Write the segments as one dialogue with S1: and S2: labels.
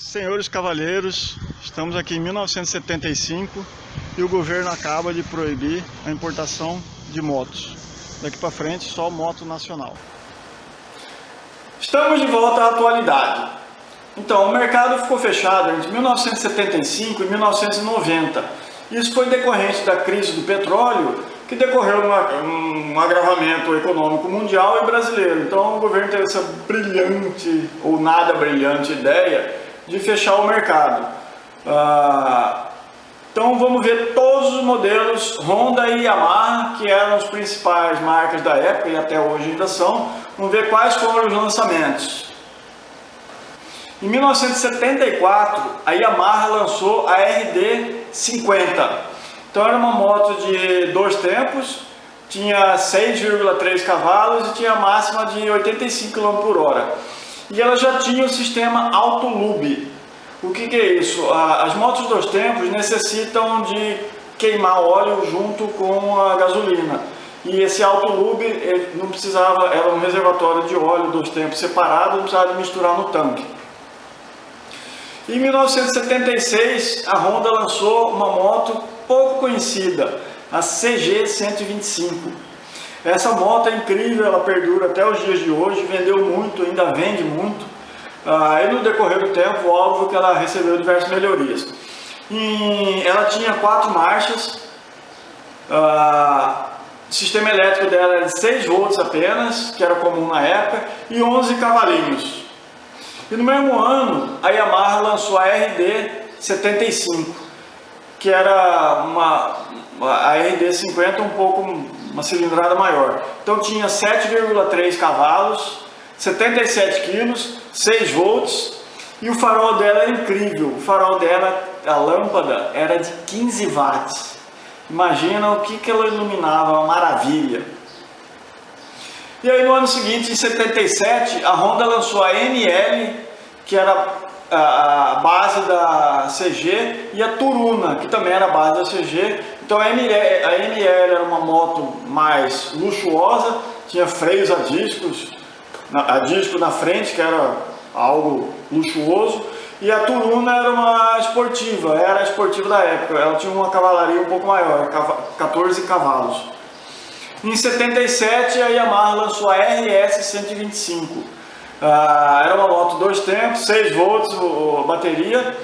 S1: Senhores cavalheiros, estamos aqui em 1975 e o governo acaba de proibir a importação de motos. Daqui para frente, só moto nacional.
S2: Estamos de volta à atualidade. Então, o mercado ficou fechado entre 1975 e 1990. Isso foi decorrente da crise do petróleo, que decorreu um agravamento econômico mundial e brasileiro. Então, o governo teve essa brilhante, ou nada brilhante ideia de fechar o mercado. Então, vamos ver todos os modelos Honda e Yamaha, que eram as principais marcas da época e até hoje ainda são. Vamos ver quais foram os lançamentos. Em 1974, a Yamaha lançou a RD50. Então era uma moto de 2 tempos, tinha 6,3 cavalos e tinha a máxima de 85 km/h. E ela já tinha o sistema Autolube. O que é isso? As motos 2 tempos necessitam de queimar óleo junto com a gasolina. E esse Autolube não precisava, era um reservatório de óleo 2 tempos separado, não precisava de misturar no tanque. Em 1976, a Honda lançou uma moto pouco conhecida, a CG125. Essa moto é incrível, ela perdura até os dias de hoje, vendeu muito, ainda vende muito. E no decorrer do tempo, óbvio que ela recebeu diversas melhorias. Ela tinha 4 marchas, o sistema elétrico dela era de 6 volts apenas, que era comum na época, e 11 cavalinhos. E no mesmo ano, a Yamaha lançou a RD75, que era a RD50 uma cilindrada maior. Então tinha 7,3 cavalos, 77 kg, 6 volts, e o farol dela era incrível. O farol dela, a lâmpada, era de 15 watts. Imagina o que ela iluminava, uma maravilha. E aí no ano seguinte, em 77, a Honda lançou a ML, que era a base da CG, e a Turuna, que também era a base da CG. Então a ML era uma moto mais luxuosa, tinha freios a disco na frente, que era algo luxuoso, e a Turuna era uma esportiva, era a esportiva da época. Ela tinha uma cavalaria um pouco maior, 14 cavalos. Em 77, a Yamaha lançou a RS125. Era uma moto 2 tempos, 6 volts a bateria,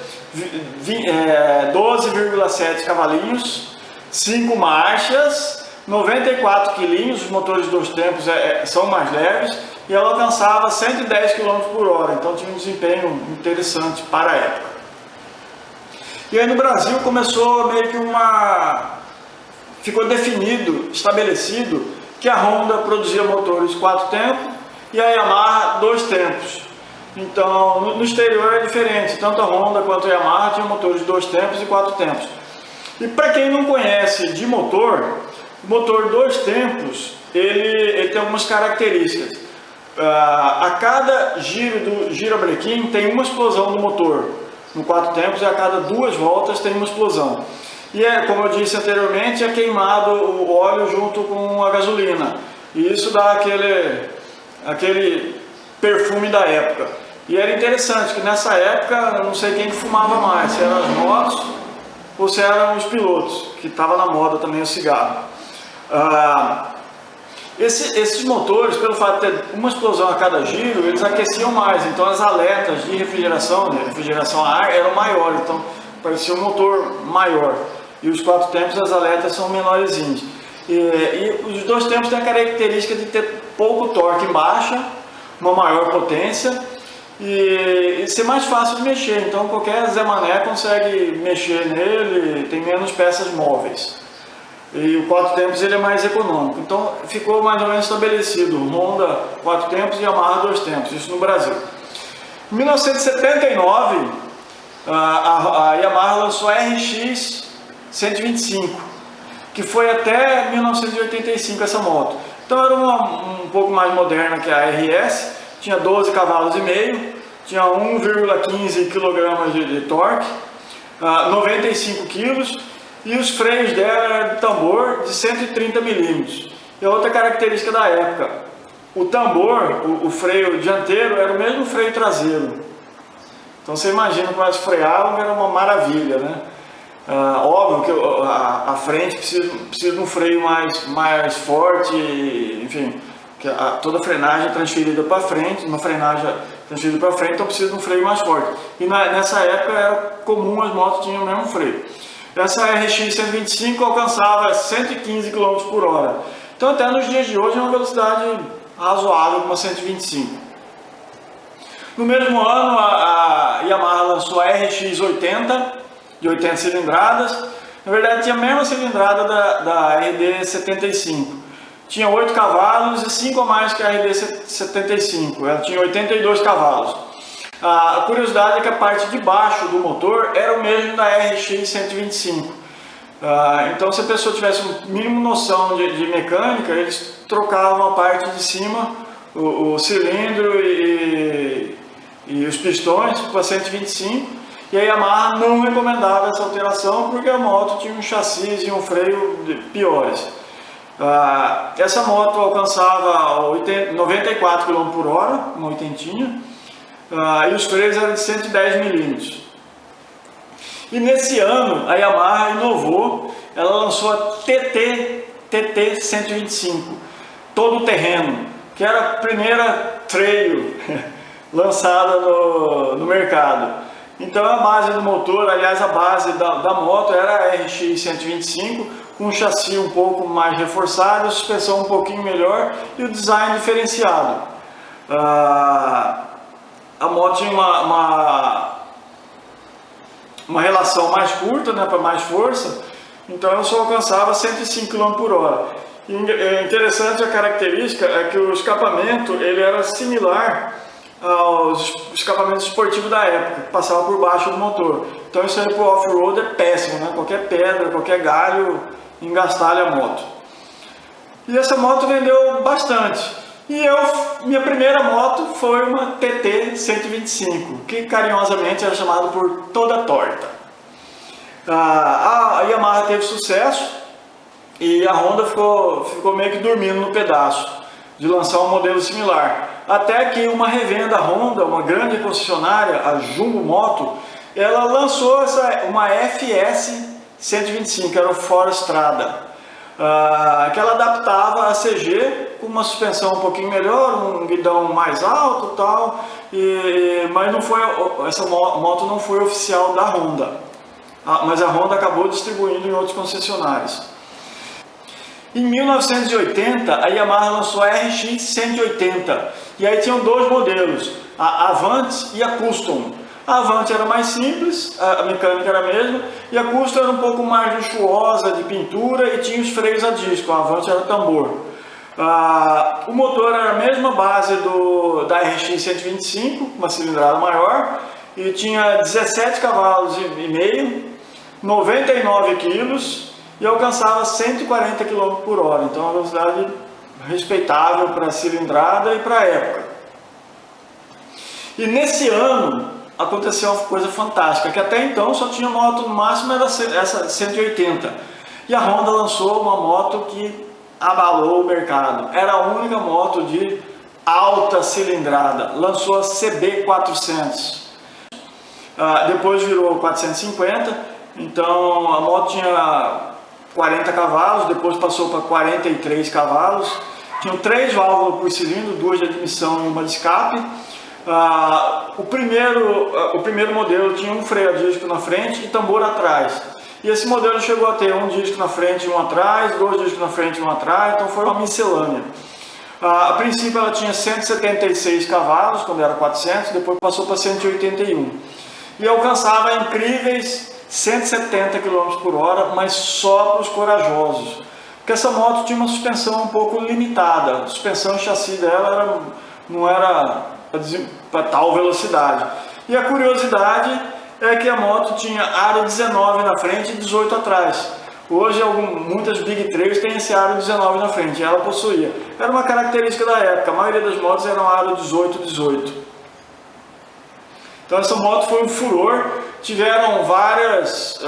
S2: 12,7 cavalinhos, 5 marchas, 94 quilinhos. Os motores 2 tempos são mais leves, e ela alcançava 110 km/h, então tinha um desempenho interessante para a época. E aí no Brasil começou meio que ficou definido, estabelecido, que a Honda produzia motores 4 tempos e a Yamaha 2 tempos. Então no exterior é diferente, tanto a Honda quanto a Yamaha tinham motores de 2 tempos e 4 tempos. E para quem não conhece de motor, o motor 2 tempos ele tem algumas características. A cada giro do girobrequim tem uma explosão do motor. No 4 tempos, a cada 2 voltas tem uma explosão. E como eu disse anteriormente, é queimado o óleo junto com a gasolina. E isso dá aquele perfume da época. E era interessante que nessa época, eu não sei quem que fumava mais, se eram as motos ou se eram os pilotos, que estava na moda também o cigarro. Esses motores, pelo fato de ter uma explosão a cada giro, eles aqueciam mais. Então as aletas de refrigeração a ar, eram maiores. Então parecia um motor maior. E os 4 tempos, as aletas são menorzinhas. E os 2 tempos têm a característica de ter pouco torque em baixa, uma maior potência e ser mais fácil de mexer. Então qualquer Zé Mané consegue mexer nele, tem menos peças móveis. E o 4 tempos ele é mais econômico. Então ficou mais ou menos estabelecido: Honda 4 tempos e Yamaha 2 tempos, isso no Brasil. Em 1979, a Yamaha lançou a RX125, que foi até 1985 essa moto. Então era um pouco mais moderna que a RS, tinha 12 cavalos e meio, tinha 1,15 kg de torque, 95 kg, e os freios dela eram de tambor de 130 mm. E a outra característica da época, o tambor, o freio dianteiro, era o mesmo freio traseiro. Então você imagina quando elas freavam, era uma maravilha, né? Óbvio que a frente precisa de um freio mais forte, enfim, que toda a frenagem é transferida para frente, uma frenagem transferida para frente, então precisa de um freio mais forte. E nessa época era comum as motos tinham o mesmo freio. Essa RX 125 alcançava 115 km por hora. Então até nos dias de hoje é uma velocidade razoável para uma 125. No mesmo ano a Yamaha lançou a RX 80, de 80 cilindradas. Na verdade tinha a mesma cilindrada da RD 75. Tinha 8 cavalos e 5 a mais que a RD 75. Ela tinha 82 cavalos. A curiosidade é que a parte de baixo do motor era o mesmo da RX 125. Então se a pessoa tivesse um mínimo noção de mecânica, eles trocavam a parte de cima, o cilindro e os pistões para 125. E a Yamaha não recomendava essa alteração porque a moto tinha um chassi e um freio piores. Essa moto alcançava 94 km por hora, uma oitentinha, e os freios eram de 110 milímetros. E nesse ano a Yamaha inovou, ela lançou a TT 125, todo terreno, que era a primeira trail lançada no mercado. Então a base do motor, aliás a base da moto era a RX 125, com um chassi um pouco mais reforçado, a suspensão um pouquinho melhor e o design diferenciado. A moto tinha uma relação mais curta, né, para mais força, então ela só alcançava 105 km por hora. E interessante a característica é que o escapamento ele era similar aos escapamentos esportivos da época, que passavam por baixo do motor. Então isso aí para o off-road é péssimo, né? Qualquer pedra, qualquer galho engastalha a moto. E essa moto vendeu bastante. E minha primeira moto foi uma TT 125, que carinhosamente era chamada por toda torta. A Yamaha teve sucesso e a Honda ficou meio que dormindo no pedaço de lançar um modelo similar. Até que uma revenda Honda, uma grande concessionária, a Jumbo Moto, ela lançou uma FS 125, que era o Fora Estrada, que ela adaptava a CG com uma suspensão um pouquinho melhor, um guidão mais alto e tal, mas essa moto não foi oficial da Honda, mas a Honda acabou distribuindo em outros concessionários. Em 1980, a Yamaha lançou a RX 180, e aí tinham dois modelos, a Avante e a Custom. A Avante era mais simples, a mecânica era a mesma, e a Custom era um pouco mais luxuosa de pintura e tinha os freios a disco, a Avante era tambor. O motor era a mesma base da RX 125, uma cilindrada maior, e tinha 17 cavalos e meio, 99 quilos, e alcançava 140 km por hora, então uma velocidade respeitável para a cilindrada e para a época. E nesse ano aconteceu uma coisa fantástica, que até então só tinha moto, no máximo era essa 180, e a Honda lançou uma moto que abalou o mercado. Era a única moto de alta cilindrada, lançou a CB400, depois virou 450, então a moto tinha 40 cavalos, depois passou para 43 cavalos, tinham 3 válvulas por cilindro, 2 de admissão e uma de escape. O primeiro modelo tinha um freio a disco na frente e tambor atrás, e esse modelo chegou a ter um disco na frente e um atrás, 2 discos na frente e um atrás, então foi uma miscelânea. A princípio ela tinha 176 cavalos quando era 400, depois passou para 181 e alcançava incríveis 170 km por hora, mas só para os corajosos, porque essa moto tinha uma suspensão um pouco limitada, a suspensão e chassi dela não era para tal velocidade. E a curiosidade é que a moto tinha aro 19 na frente e 18 atrás. Hoje muitas Big Trails têm esse aro 19 na frente, ela possuía. Era uma característica da época, a maioria das motos eram aro 18. Então essa moto foi um furor, tiveram vários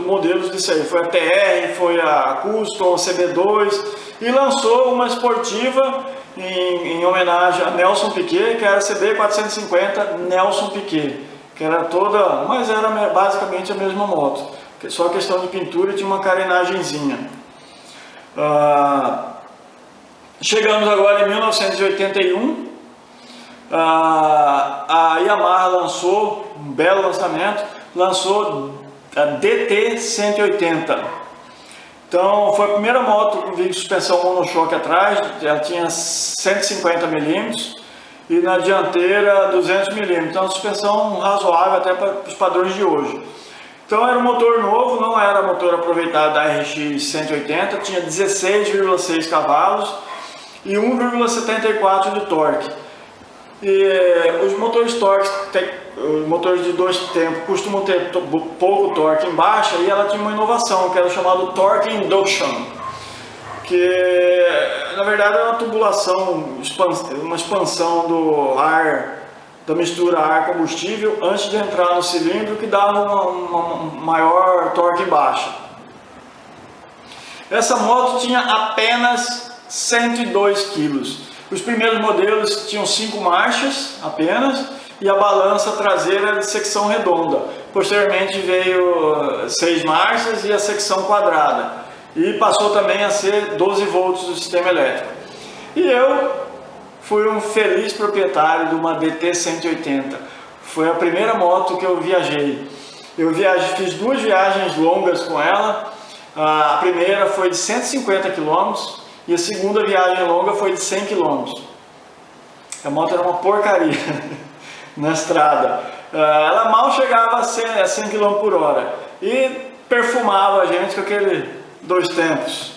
S2: modelos disso aí, foi a TR, foi a Custom, a CB2, e lançou uma esportiva em homenagem a Nelson Piquet, que era a CB 450 Nelson Piquet, que era toda, mas era basicamente a mesma moto, só questão de pintura e tinha uma carenagemzinha. Chegamos agora em 1981, a Yamaha lançou, um belo lançamento, lançou a DT180. Então foi a primeira moto com suspensão monochoque atrás, ela tinha 150 mm e na dianteira 200 mm, então uma suspensão razoável até para os padrões de hoje. Então era um motor novo, não era motor aproveitado da RX 180, tinha 16,6 cavalos e 1,74 de torque. E os motores torque, os motores de 2 tempos costumam ter pouco torque em baixa, e ela tinha uma inovação que era chamado Torque Induction, que na verdade é uma tubulação, uma expansão do ar, da mistura ar-combustível antes de entrar no cilindro, que dava uma maior torque em baixa. Essa moto tinha apenas 102 kg. Os primeiros modelos tinham 5 marchas apenas e a balança traseira era de secção redonda. Posteriormente veio 6 marchas e a secção quadrada. E passou também a ser 12 volts do sistema elétrico. E eu fui um feliz proprietário de uma DT180. Foi a primeira moto que eu viajei. Fiz 2 viagens longas com ela. A primeira foi de 150 km. E a segunda viagem longa foi de 100 km. A moto era uma porcaria na estrada. Ela mal chegava a 100 km por hora. E perfumava a gente com aquele 2 tempos.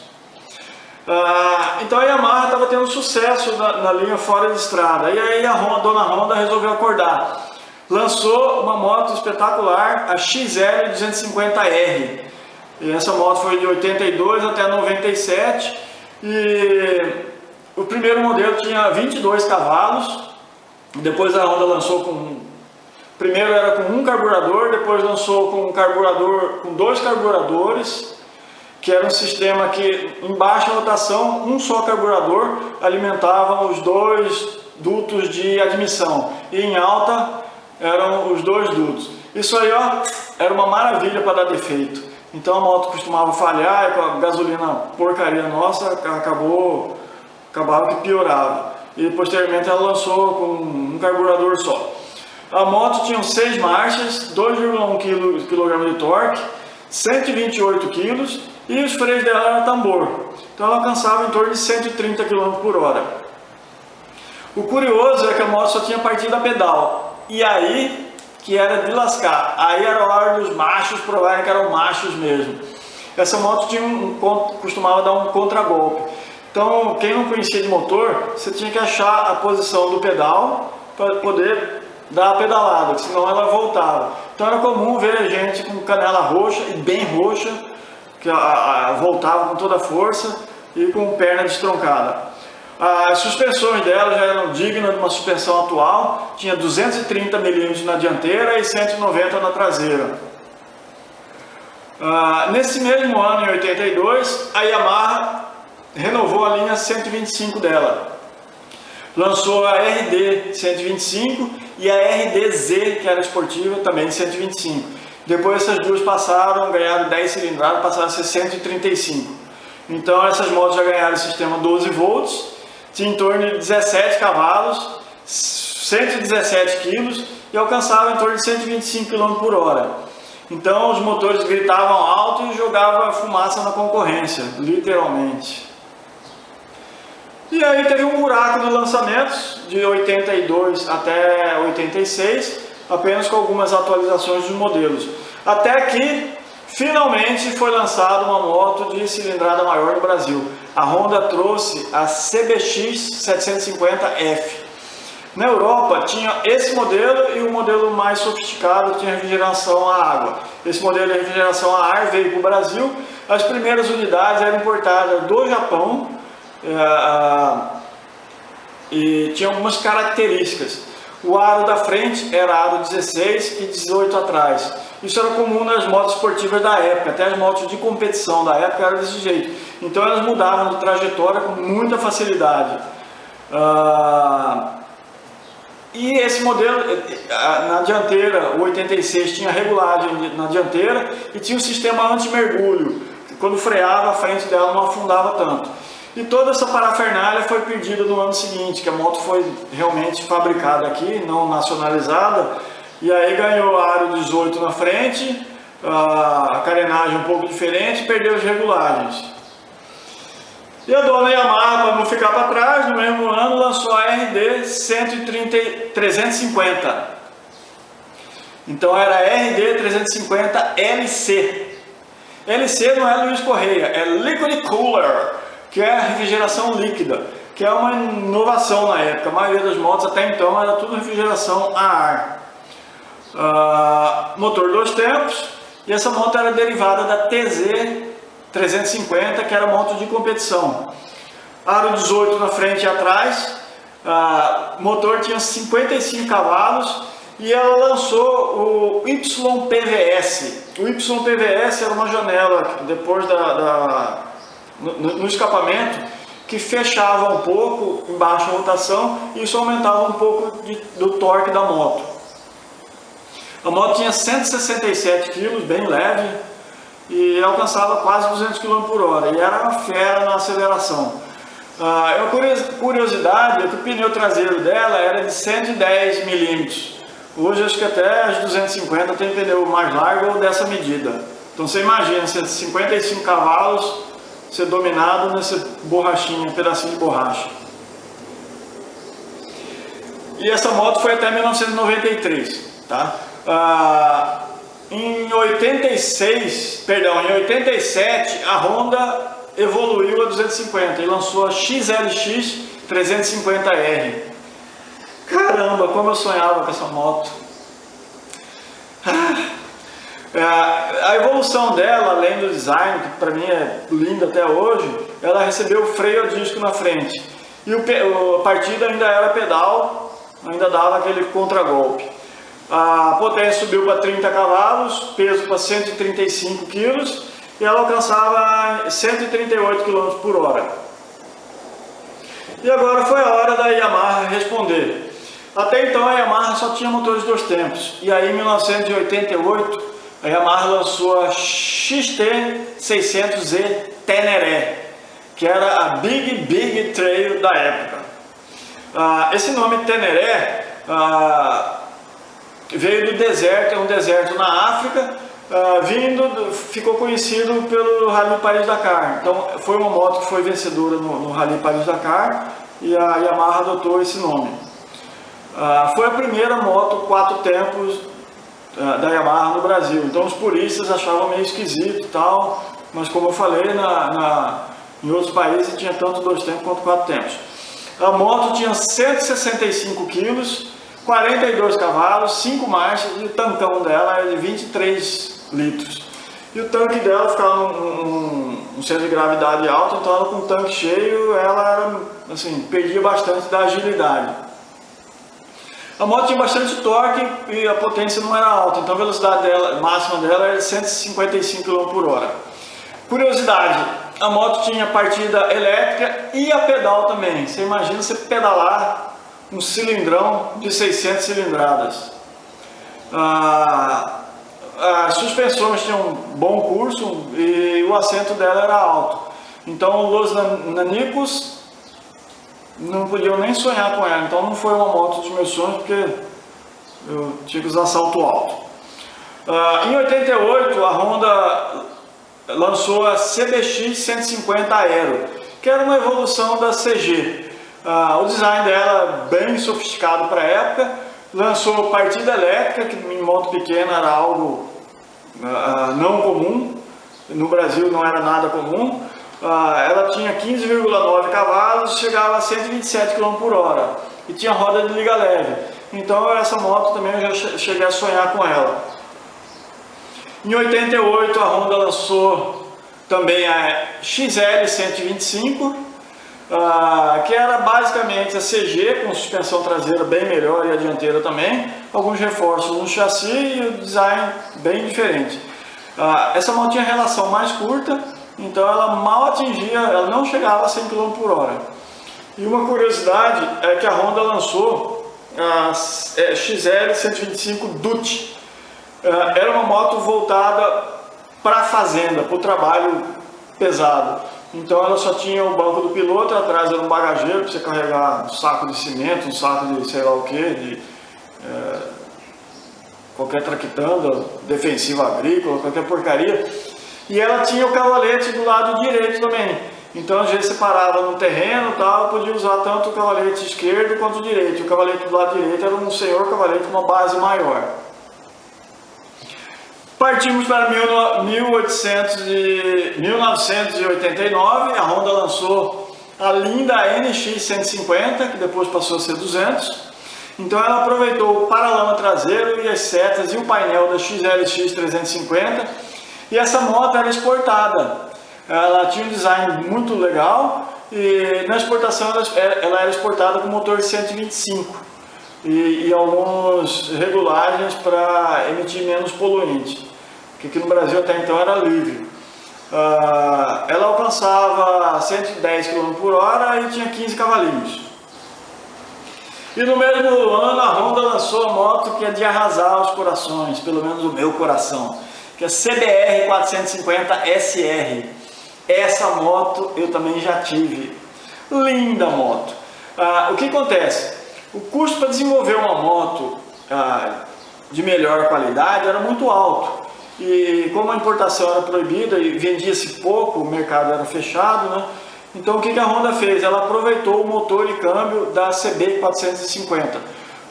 S2: Então a Yamaha estava tendo sucesso na linha fora de estrada. E aí a dona Honda resolveu acordar. Lançou uma moto espetacular, a XL 250R. E essa moto foi de 82 até 97. E o primeiro modelo tinha 22 cavalos, depois a Honda lançou primeiro era com um carburador, depois lançou com um carburador, com 2 carburadores, que era um sistema que em baixa rotação, um só carburador alimentava os 2 dutos de admissão, e em alta eram os 2 dutos. Isso aí, ó, era uma maravilha para dar defeito. Então a moto costumava falhar e com a gasolina porcaria nossa acabava que piorava. E posteriormente ela lançou com um carburador só. A moto tinha 6 marchas, 2,1 kg de torque, 128 kg e os freios dela eram tambor. Então ela alcançava em torno de 130 km por hora. O curioso é que a moto só tinha partida a pedal. E aí que era de lascar. Aí era a hora dos machos provarem que eram machos mesmo. Essa moto costumava dar um contragolpe. Então, quem não conhecia de motor, você tinha que achar a posição do pedal para poder dar a pedalada, senão ela voltava. Então era comum ver gente com canela roxa e bem roxa, que voltava com toda a força e com perna destroncada. As suspensões dela já eram dignas de uma suspensão atual, tinha 230 mm na dianteira e 190 na traseira. Nesse mesmo ano, em 82, a Yamaha renovou a linha 125 dela. Lançou a RD 125 e a RDZ, que era esportiva, também 125. Depois essas duas ganharam 10 cilindradas, passaram a ser 135. Então essas motos já ganharam o sistema 12 volts, tinha em torno de 17 cavalos, 117 kg e alcançava em torno de 125 km por hora. Então os motores gritavam alto e jogavam fumaça na concorrência, literalmente. E aí teve um buraco nos lançamentos, de 82 até 86, apenas com algumas atualizações dos modelos. Até que, finalmente, foi lançada uma moto de cilindrada maior no Brasil. A Honda trouxe a CBX 750F. Na Europa tinha esse modelo e o modelo mais sofisticado que tinha refrigeração a água. Esse modelo de refrigeração a ar veio para o Brasil. As primeiras unidades eram importadas do Japão e tinha algumas características. O aro da frente era aro 16 e 18 atrás. Isso era comum nas motos esportivas da época, até as motos de competição da época eram desse jeito. Então elas mudavam de trajetória com muita facilidade. E esse modelo, na dianteira, o 86 tinha regulagem na dianteira e tinha um sistema anti-mergulho, que quando freava a frente dela não afundava tanto. E toda essa parafernália foi perdida no ano seguinte, que a moto foi realmente fabricada aqui, não nacionalizada, e aí ganhou a aro 18 na frente, a carenagem um pouco diferente, e perdeu as regulagens. E a dona Yamaha, para não ficar para trás, no mesmo ano lançou a RD 350. Então era RD 350 LC. LC não é Luiz Correia, é Liquid Cooler, que é a refrigeração líquida, que é uma inovação na época. A maioria das motos até então era tudo refrigeração a ar. Motor 2 tempos, e essa moto era derivada da TZ 350, que era moto de competição. Aro 18 na frente e atrás, motor tinha 55 cavalos e ela lançou o YPVS. O YPVS era uma janela depois no escapamento que fechava um pouco em baixa rotação e isso aumentava um pouco do torque da moto. A moto tinha 167 kg, bem leve, e alcançava quase 200 km por hora, e era uma fera na aceleração. Uma curiosidade é que o pneu traseiro dela era de 110 mm. Hoje acho que até as 250 tem pneu mais largo ou dessa medida. Então você imagina, 55 cavalos ser dominado nessa borrachinha, pedacinho de borracha. E essa moto foi até 1993, tá? Em 87, a Honda evoluiu a 250 e lançou a XLX 350R. Caramba, como eu sonhava com essa moto! A evolução dela, além do design, que para mim é lindo até hoje, ela recebeu o freio a disco na frente. E a partida ainda era pedal, ainda dava aquele contragolpe. A potência subiu para 30 cavalos, peso para 135 kg e ela alcançava 138 km por hora. E agora foi a hora da Yamaha responder. Até então a Yamaha só tinha motores 2 tempos. E aí em 1988 a Yamaha lançou a XT600Z Teneré, que era a Big Trail da época. Esse nome Teneré veio do deserto, é um deserto na África, ficou conhecido pelo Rally Paris-Dakar. Então foi uma moto que foi vencedora no Rally Paris-Dakar e a Yamaha adotou esse nome. Foi a primeira moto 4 tempos da Yamaha no Brasil, então os puristas achavam meio esquisito e tal, mas como eu falei, em outros países tinha tanto 2 tempos quanto 4 tempos. A moto tinha 165 kg, 42 cavalos, 5 marchas e o tancão dela era de 23 litros. E o tanque dela ficava num centro de gravidade alto, então ela com o tanque cheio, ela era, assim, perdia bastante da agilidade. A moto tinha bastante torque e a potência não era alta, então a velocidade máxima dela era de 155 km por hora. Curiosidade, a moto tinha partida elétrica e a pedal também. Você imagina você pedalar um cilindrão de 600 cilindradas. As suspensões tinham um bom curso e o assento dela era alto. Então os nanicos não podiam nem sonhar com ela. Então não foi uma moto dos meus sonhos, porque eu tinha que usar salto alto. Em 88 a Honda lançou a CBX 150 Aero, que era uma evolução da CG. O design dela bem sofisticado para a época. Lançou partida elétrica, que em moto pequena era algo não comum, no Brasil não era nada comum. Ela tinha 15,9 cavalos, chegava a 127 km por hora e tinha roda de liga leve. Então essa moto também eu já cheguei a sonhar com ela. Em 88 a Honda lançou também a XL 125, que era basicamente a CG com suspensão traseira bem melhor e a dianteira também, alguns reforços no chassi e o design bem diferente. Essa moto tinha relação mais curta, então ela mal atingia, ela não chegava a 100 km por hora. E uma curiosidade é que a Honda lançou a XL 125 Duty. Era uma moto voltada para a fazenda, para o trabalho pesado. Então ela só tinha o banco do piloto, atrás era um bagageiro para você carregar um saco de cimento, um saco de sei lá o que, qualquer traquitanda, defensiva agrícola, qualquer porcaria. E ela tinha o cavalete do lado direito também. Então às vezes você parava no terreno e tal, podia usar tanto o cavalete esquerdo quanto o direito. O cavalete do lado direito era um senhor cavalete com uma base maior. Partimos para 1989, a Honda lançou a linda NX 150, que depois passou a ser 200. Então ela aproveitou o paralama traseiro e as setas e o painel da XLX 350. E essa moto era exportada. Ela tinha um design muito legal e na exportação ela era exportada com motor de 125 e algumas regulagens para emitir menos poluente, que aqui no Brasil até então era livre. Ela alcançava 110 km por hora e tinha 15 cavalinhos. E no mesmo ano a Honda lançou a moto que é de arrasar os corações, pelo menos o meu coração, que é a CBR 450 SR. Essa moto eu também já tive. Linda moto. O que acontece? O custo para desenvolver uma moto de melhor qualidade era muito alto. E como a importação era proibida e vendia-se pouco, o mercado era fechado, né? Então o que a Honda fez? Ela aproveitou o motor e câmbio da CB 450.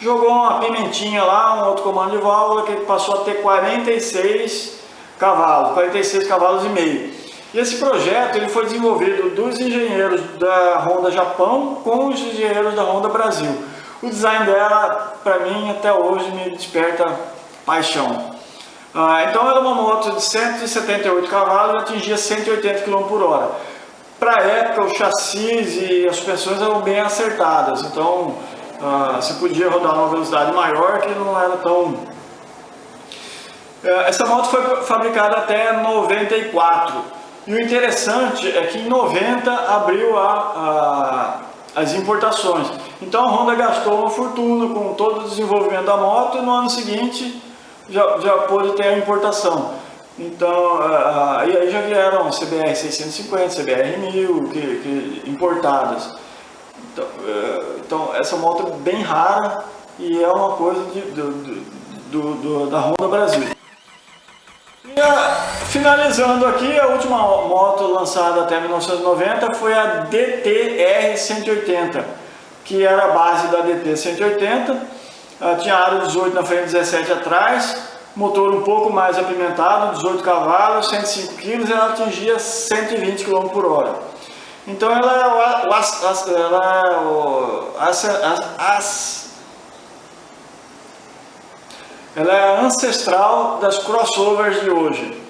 S2: Jogou uma pimentinha lá, um outro comando de válvula, que passou a ter 46 cavalos e meio. E esse projeto ele foi desenvolvido dos engenheiros da Honda Japão com os engenheiros da Honda Brasil. O design dela, para mim, até hoje me desperta paixão. Então era uma moto de 178 cavalos e atingia 180 km por hora. Para a época, o chassis e as suspensões eram bem acertadas, então você podia rodar uma velocidade maior que não era tão... Essa moto foi fabricada até 94 e o interessante é que em 90 abriu as importações. Então a Honda gastou uma fortuna com todo o desenvolvimento da moto e no ano seguinte já pôde ter a importação. Então, e aí já vieram CBR 650, CBR 1000 que importadas. Então essa moto é bem rara e é uma coisa da Honda Brasil. E finalizando aqui, a última moto lançada até 1990 foi a DT-R 180, que era a base da DT 180. Tinha aro 18 na frente, 17 atrás, motor um pouco mais apimentado, 18 cavalos, 105 kg, e ela atingia 120 km por hora. Então ela é ancestral das crossovers de hoje.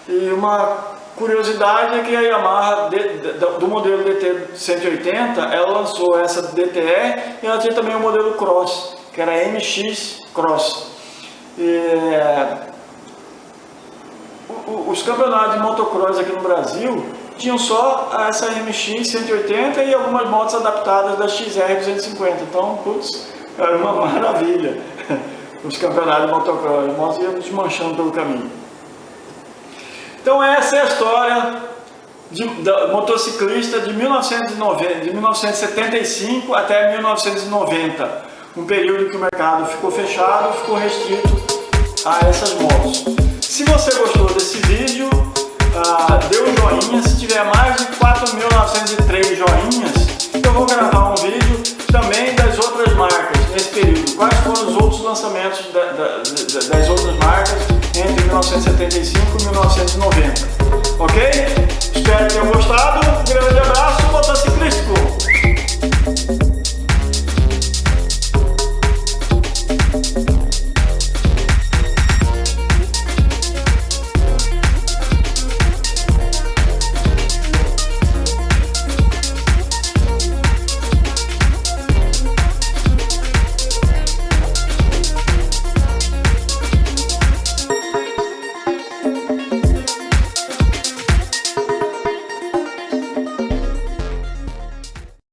S2: E uma curiosidade é que a Yamaha, do modelo DT 180, ela lançou essa DTE e ela tinha também o modelo Cross, que era MX Cross. Os campeonatos de motocross aqui no Brasil tinham só essa MX 180 e algumas motos adaptadas da XR 250. Então, putz, era uma maravilha. Os campeonatos de motocross, as motos iam desmanchando pelo caminho. Então essa é a história da motociclista de 1975 até 1990. Um período que o mercado ficou fechado, ficou restrito a essas motos. Se você gostou desse vídeo, dê um joinha. Se tiver mais de 4.903 joinhas, eu vou gravar um vídeo também das outras marcas nesse período. Quais foram os outros lançamentos das outras marcas entre 1975 e 1990. Ok? Espero que tenham gostado. Um grande abraço.